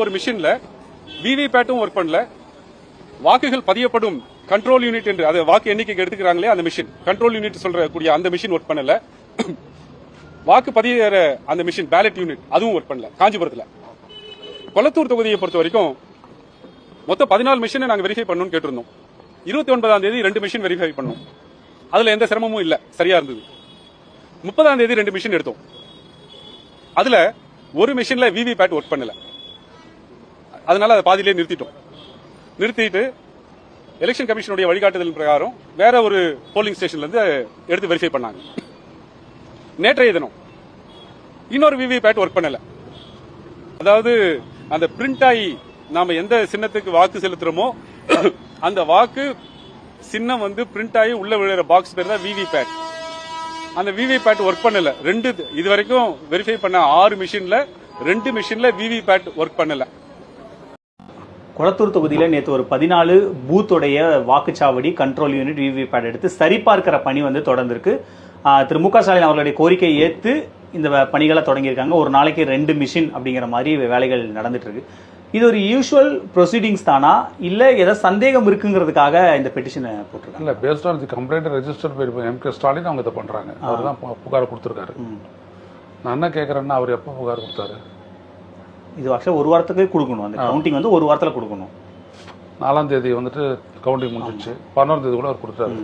ஒரு மிஷின்ல விவிபேட்டும் ஒர்க் பண்ணல, வாக்குகள் பதியப்படும் கண்ட்ரோல் யூனிட் என்று அது வாக்கு எண்ணிக்கைக்கு எடுத்துக்கிறாங்களே அந்த மிஷின், கண்ட்ரோல் யூனிட் சொல்றக்கூடிய அந்த மிஷின் ஒர்க் பண்ணல. வாக்கு பதிகிற அந்த மிஷின் பேலட் யூனிட் அதுவும் ஒர்க் பண்ணல காஞ்சிபுரத்தில். கொளத்தூர் தொகுதியை பொறுத்த வரைக்கும் மொத்தம் 14 மிஷினை நாங்கள் வெரிஃபை பண்ணணும்னு கேட்டிருந்தோம். 29ஆம் தேதி 2 மிஷின் வெரிஃபை பண்ணோம். அதுல எந்த சிரமமும் இல்ல, சரியா இருந்தது. 30ஆம் தேதி 2 மிஷின் எடுத்தோம். அதுல ஒரு மிஷின்ல விவிபேட் ஒர்க் பண்ணல. அதனால அதை பாதியிலே நிறுத்திட்டு எலெக்ஷன் கமிஷனுடைய வழிகாட்டுதல் பிரகாரம் வேற ஒரு போலிங் ஸ்டேஷன்ல இருந்து எடுத்து வெரிஃபை பண்ணாங்க. நேற்றைய தினம் இன்னொரு விவிபேட் ஒர்க் பண்ணல. அதாவது அந்த பிரிண்ட் ஆகி நாம எந்த சின்னத்துக்கு வாக்கு செலுத்துறோமோ அந்த வாக்கு சின்னம் வந்து பிரிண்ட் ஆகி உள்ள விழுற பாக்ஸ் பேர் தான் விவிபேட். அந்த விவிபேட் ஒர்க் பண்ணல. இதுவரைக்கும் வெரிஃபை பண்ண 6 மிஷின்ல 2 மிஷின்ல விவிபேட் ஒர்க் பண்ணல. கொளத்தூர் தொகுதியில் நேற்று ஒரு 14 பூத்துடைய வாக்குச்சாவடி கண்ட்ரோல் யூனிட் விவிபேட் எடுத்து சரிபார்க்கிற பணி வந்து தொடர்ந்திருக்கு. திரு மு க ஸ்டாலின் அவர்களுடைய கோரிக்கையை ஏற்று இந்த பணிகளை தொடங்கியிருக்காங்க. ஒரு நாளைக்கு 2 மிஷின் அப்படிங்கிற மாதிரி வேலைகள் நடந்துட்டு இருக்கு. இது ஒரு யூஷுவல் ப்ரொசீடிங்ஸ் தானா, இல்ல ஏதாவது சந்தேகம் இருக்குங்கிறதுக்காக இந்த பெட்டிஷனை போட்டிருக்காங்க? இல்ல, based on the complaint register by M K. Stalin அவங்க இதை பண்றாங்க. அவர் தான் புகார் கொடுத்திருக்காரு. நான் என்ன கேட்கறேன்னா, அவர் எப்போ புகார் கொடுத்தாரு? இது ஆக்சுவலாக ஒரு வாரத்துக்கு கொடுக்கணும். அந்த கவுண்டிங் வந்து ஒரு வாரத்தில் கொடுக்கணும். 4ஆம் தேதி வந்துட்டு கவுண்டிங் முடிஞ்சிச்சு. 11ஆம் தேதி கூட அவர் கொடுத்தாரு.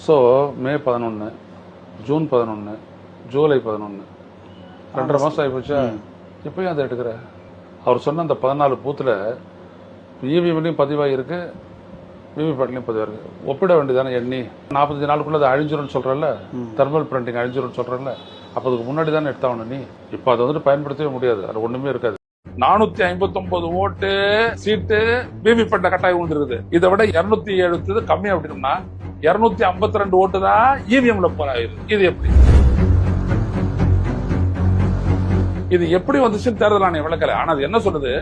ஸோ மே 11, ஜூன் 11, ஜூலை 11, 2.5 மாதம் ஆகிப்போச்சா? இப்பயும் அதை எடுக்கிற அவர் சொன்ன அந்த 14 பூத்தில் இவிஎம்லையும் பதிவாகிருக்கு, விவிபேட்லையும் பதிவாயிருக்கு. ஒப்பிட வேண்டியதானே எண்ணி 45 நாளுக்குள்ள அது அழிஞ்சிரும்னு சொல்கிறல்ல, தெர்மல் பிரிண்டிங் அழிஞ்சிரும்னு சொல்கிறல்ல, அப்போ அதுக்கு முன்னாடி தானே எடுத்தாகணும். நீ இப்போ அதை வந்துட்டு பயன்படுத்தவே முடியாது, அது ஒன்றுமே இருக்காது. 459 ஓட்டு சீட்டு விவிபேட்ல கட்டாயம் வந்துருக்குது. இதை விட 207 கம்மி அப்படின்னா 252 ஓட்டு தான் இவிஎம்ல போறாயிருக்கு. இது எப்படி வந்துச்சுன்னு தேர்தல் ஆணையம் விளக்கல. ஆனா அது என்ன சொல்லுது,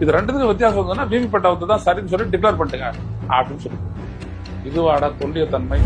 இது ரெண்டுத்துக்கும் வித்தியாசம் வந்ததுன்னா விவிபேட்டை வந்து தான் சரின்னு சொல்லி டிக்ளேர் பண்ணிட்டுங்க அப்படின்னு சொல்லுது. இதுவாட கொள்ளிய தன்மை.